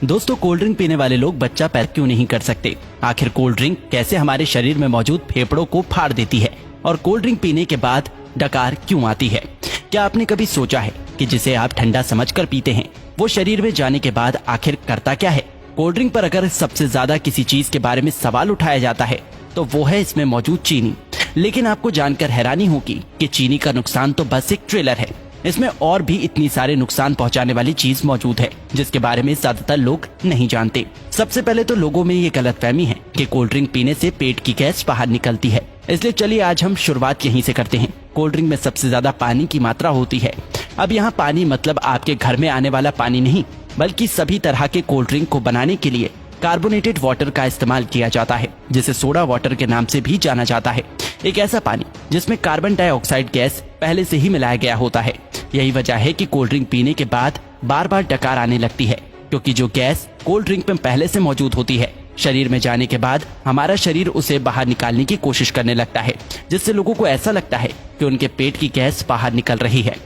दोस्तों, cold drink पीने वाले लोग बच्चा पैदा क्यों नहीं कर सकते? आखिर कोल्ड ड्रिंक कैसे हमारे शरीर में मौजूद फेफड़ों को फाड़ देती है और कोल्ड ड्रिंक पीने के बाद डकार क्यों आती है? क्या आपने कभी सोचा है कि जिसे आप ठंडा समझकर पीते हैं वो शरीर में जाने के बाद आखिर करता क्या है? कोल्ड ड्रिंक पर अगर सबसे ज्यादा किसी चीज के बारे में सवाल उठाया जाता है तो वो है इसमें मौजूद चीनी। लेकिन आपको जानकर हैरानी होगी कि चीनी का नुकसान तो बस एक ट्रेलर है। इसमें और भी इतनी सारे नुकसान पहुंचाने वाली चीज मौजूद है जिसके बारे में ज्यादातर लोग नहीं जानते। सबसे पहले तो लोगों में ये गलतफहमी है कि कोल्ड ड्रिंक पीने से पेट की गैस बाहर निकलती है। इसलिए चलिए आज हम शुरुआत यहीं से करते हैं। कोल्ड ड्रिंक में सबसे ज्यादा पानी की मात्रा होती है। अब यहाँ पानी मतलब आपके घर में आने वाला पानी नहीं, बल्कि सभी तरह के कोल्ड ड्रिंक को बनाने के लिए कार्बोनेटेड वाटर का इस्तेमाल किया जाता है, जिसे सोडा वाटर के नाम से भी जाना जाता है। एक ऐसा पानी जिसमें कार्बन डाइऑक्साइड गैस पहले से ही मिलाया गया होता है। यही वजह है कि कोल्ड ड्रिंक पीने के बाद बार बार डकार आने लगती है, क्योंकि जो गैस कोल्ड ड्रिंक में पहले से मौजूद होती है शरीर में जाने के बाद हमारा शरीर उसे बाहर निकालने की कोशिश करने लगता है, जिससे लोगों को ऐसा लगता है कि उनके पेट की गैस बाहर निकल रही है।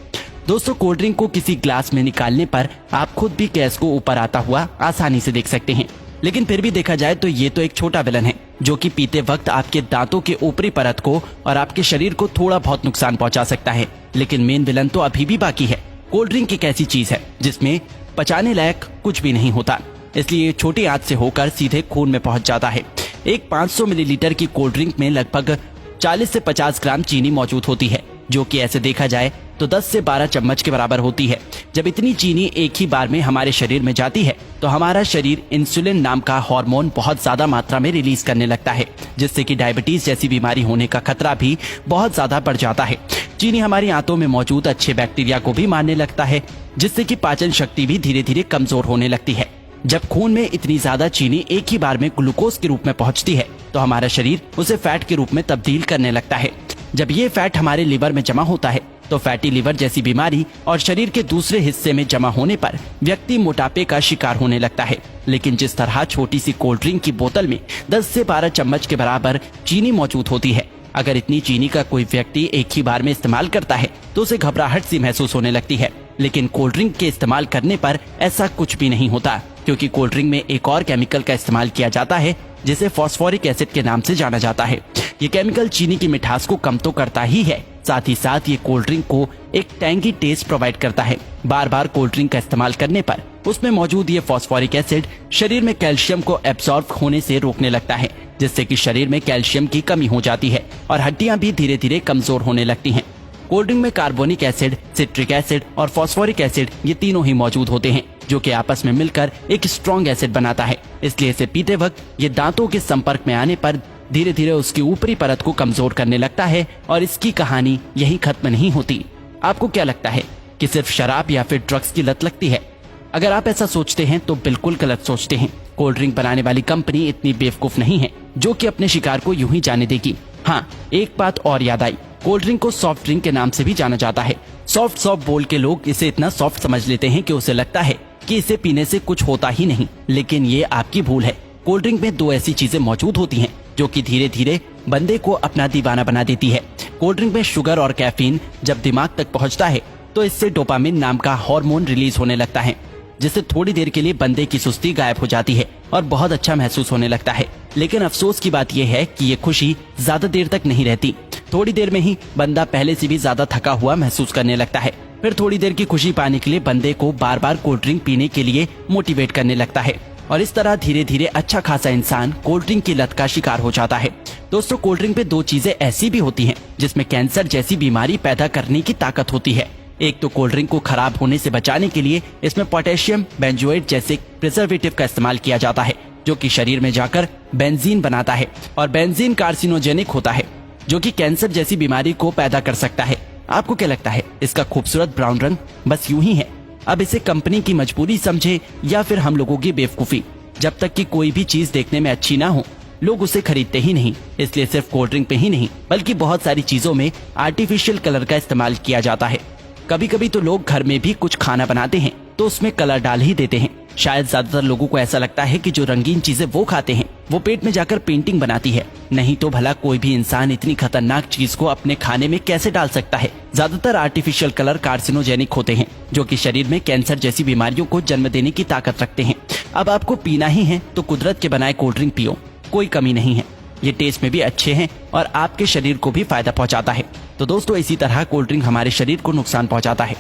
दोस्तों, कोल्ड ड्रिंक को किसी ग्लास में निकालने पर आप खुद भी गैस को ऊपर आता हुआ आसानी से देख सकते हैं। लेकिन फिर भी देखा जाए तो ये तो एक छोटा विलन है जो कि पीते वक्त आपके दांतों के ऊपरी परत को और आपके शरीर को थोड़ा बहुत नुकसान पहुंचा सकता है। लेकिन मेन विलन तो अभी भी बाकी है। कोल्ड ड्रिंक एक ऐसी चीज है जिसमें पचाने लायक कुछ भी नहीं होता, इसलिए छोटी आंच से होकर सीधे खून में पहुंच जाता है। एक 500 मिलीलीटर की कोल्ड ड्रिंक में लगभग 40 से 50 ग्राम चीनी मौजूद होती है, जो कि ऐसे देखा जाए तो 10 से 12 चम्मच के बराबर होती है। जब इतनी चीनी एक ही बार में हमारे शरीर में जाती है तो हमारा शरीर इंसुलिन नाम का हार्मोन बहुत ज्यादा मात्रा में रिलीज करने लगता है, जिससे कि डायबिटीज जैसी बीमारी होने का खतरा भी बहुत ज्यादा बढ़ जाता है। चीनी हमारी आंतों में मौजूद अच्छे बैक्टीरिया को भी मारने लगता है, जिससे कि पाचन शक्ति भी धीरे धीरे कमजोर होने लगती है। जब खून में इतनी ज्यादा चीनी एक ही बार में ग्लूकोज के रूप में पहुंचती है तो हमारा शरीर उसे फैट के रूप में तब्दील करने लगता है। जब ये फैट हमारे लिवर में जमा होता है तो फैटी लिवर जैसी बीमारी और शरीर के दूसरे हिस्से में जमा होने पर व्यक्ति मोटापे का शिकार होने लगता है। लेकिन जिस तरह छोटी सी कोल्ड ड्रिंक की बोतल में 10 से 12 चम्मच के बराबर चीनी मौजूद होती है, अगर इतनी चीनी का कोई व्यक्ति एक ही बार में इस्तेमाल करता है तो उसे घबराहट सी महसूस होने लगती है। लेकिन कोल्ड ड्रिंक के इस्तेमाल करने पर ऐसा कुछ भी नहीं होता, क्योंकि कोल्ड ड्रिंक में एक और केमिकल का इस्तेमाल किया जाता है जिसे फॉस्फोरिक एसिड के नाम से जाना जाता है। ये केमिकल चीनी की मिठास को कम तो करता ही है, साथ ही साथ ये कोल्ड ड्रिंक को एक टैंगी टेस्ट प्रोवाइड करता है। बार बार कोल्ड ड्रिंक का इस्तेमाल करने पर उसमें मौजूद ये फॉस्फोरिक एसिड शरीर में कैल्शियम को एब्सॉर्ब होने से रोकने लगता है, जिससे कि शरीर में कैल्शियम की कमी हो जाती है और हड्डियां भी धीरे धीरे कमजोर होने लगती हैं। कोल्ड ड्रिंक में कार्बोनिक एसिड, सिट्रिक एसिड और फॉस्फोरिक एसिड ये तीनों ही मौजूद होते हैं, जो कि आपस में मिलकर एक स्ट्रॉन्ग एसिड बनाता है। इसलिए इसे पीते वक्त ये दांतों के संपर्क में आने पर धीरे धीरे उसकी ऊपरी परत को कमजोर करने लगता है और इसकी कहानी यही खत्म नहीं होती। आपको क्या लगता है कि सिर्फ शराब या फिर ड्रग्स की लत लगती है? अगर आप ऐसा सोचते हैं तो बिल्कुल गलत सोचते हैं। कोल्ड ड्रिंक बनाने वाली कंपनी इतनी बेवकूफ नहीं है जो कि अपने शिकार को यूं ही जाने देगी। हाँ, एक बात और याद आई, कोल्ड ड्रिंक को सॉफ्ट ड्रिंक के नाम से भी जाना जाता है। सॉफ्ट बोल के लोग इसे इतना सॉफ्ट समझ लेते हैं कि उसे लगता है कि इसे पीने से कुछ होता ही नहीं, लेकिन ये आपकी भूल है। कोल्ड ड्रिंक में दो ऐसी चीजें मौजूद होती हैं जो कि धीरे धीरे बंदे को अपना दीवाना बना देती है। कोल्ड ड्रिंक में शुगर और कैफीन जब दिमाग तक पहुंचता है तो इससे डोपामिन नाम का हार्मोन रिलीज होने लगता है, जिससे थोड़ी देर के लिए बंदे की सुस्ती गायब हो जाती है और बहुत अच्छा महसूस होने लगता है। लेकिन अफसोस की बात यह है कि ये खुशी ज्यादा देर तक नहीं रहती। थोड़ी देर में ही बंदा पहले से भी ज्यादा थका हुआ महसूस करने लगता है। फिर थोड़ी देर की खुशी पाने के लिए बंदे को बार बार कोल्ड ड्रिंक पीने के लिए मोटिवेट करने लगता है और इस तरह धीरे धीरे अच्छा खासा इंसान कोल्ड ड्रिंक की लत का शिकार हो जाता है। दोस्तों, कोल्ड ड्रिंक पे दो चीजें ऐसी भी होती हैं जिसमें कैंसर जैसी बीमारी पैदा करने की ताकत होती है। एक तो कोल्ड ड्रिंक को खराब होने से बचाने के लिए इसमें पोटेशियम बेंजोएट जैसे प्रिजर्वेटिव का इस्तेमाल किया जाता है, जो कि शरीर में जाकर बेंजीन बनाता है और बेंजीन कार्सिनोजेनिक होता है, जो कि कैंसर जैसी बीमारी को पैदा कर सकता है। आपको क्या लगता है इसका खूबसूरत ब्राउन रंग बस यूं ही है? अब इसे कंपनी की मजबूरी समझे या फिर हम लोगों की बेवकूफी? जब तक कि कोई भी चीज देखने में अच्छी ना हो लोग उसे खरीदते ही नहीं। इसलिए सिर्फ कोल्ड ड्रिंक पे ही नहीं बल्कि बहुत सारी चीजों में आर्टिफिशियल कलर का इस्तेमाल किया जाता है। कभी कभी तो लोग घर में भी कुछ खाना बनाते हैं तो उसमें कलर डाल ही देते हैं। शायद ज्यादातर लोगों को ऐसा लगता है कि जो रंगीन चीजें वो खाते हैं वो पेट में जाकर पेंटिंग बनाती है। नहीं तो भला कोई भी इंसान इतनी खतरनाक चीज को अपने खाने में कैसे डाल सकता है? ज्यादातर आर्टिफिशियल कलर कार्सिनोजेनिक होते हैं, जो कि शरीर में कैंसर जैसी बीमारियों को जन्म देने की ताकत रखते हैं। अब आपको पीना ही है तो कुदरत के बनाए कोल्ड ड्रिंक पियो, कोई कमी नहीं है। ये टेस्ट में भी अच्छे हैं और आपके शरीर को भी फायदा पहुंचाता है। तो दोस्तों, इसी तरह कोल्ड ड्रिंक हमारे शरीर को नुकसान पहुंचाता है।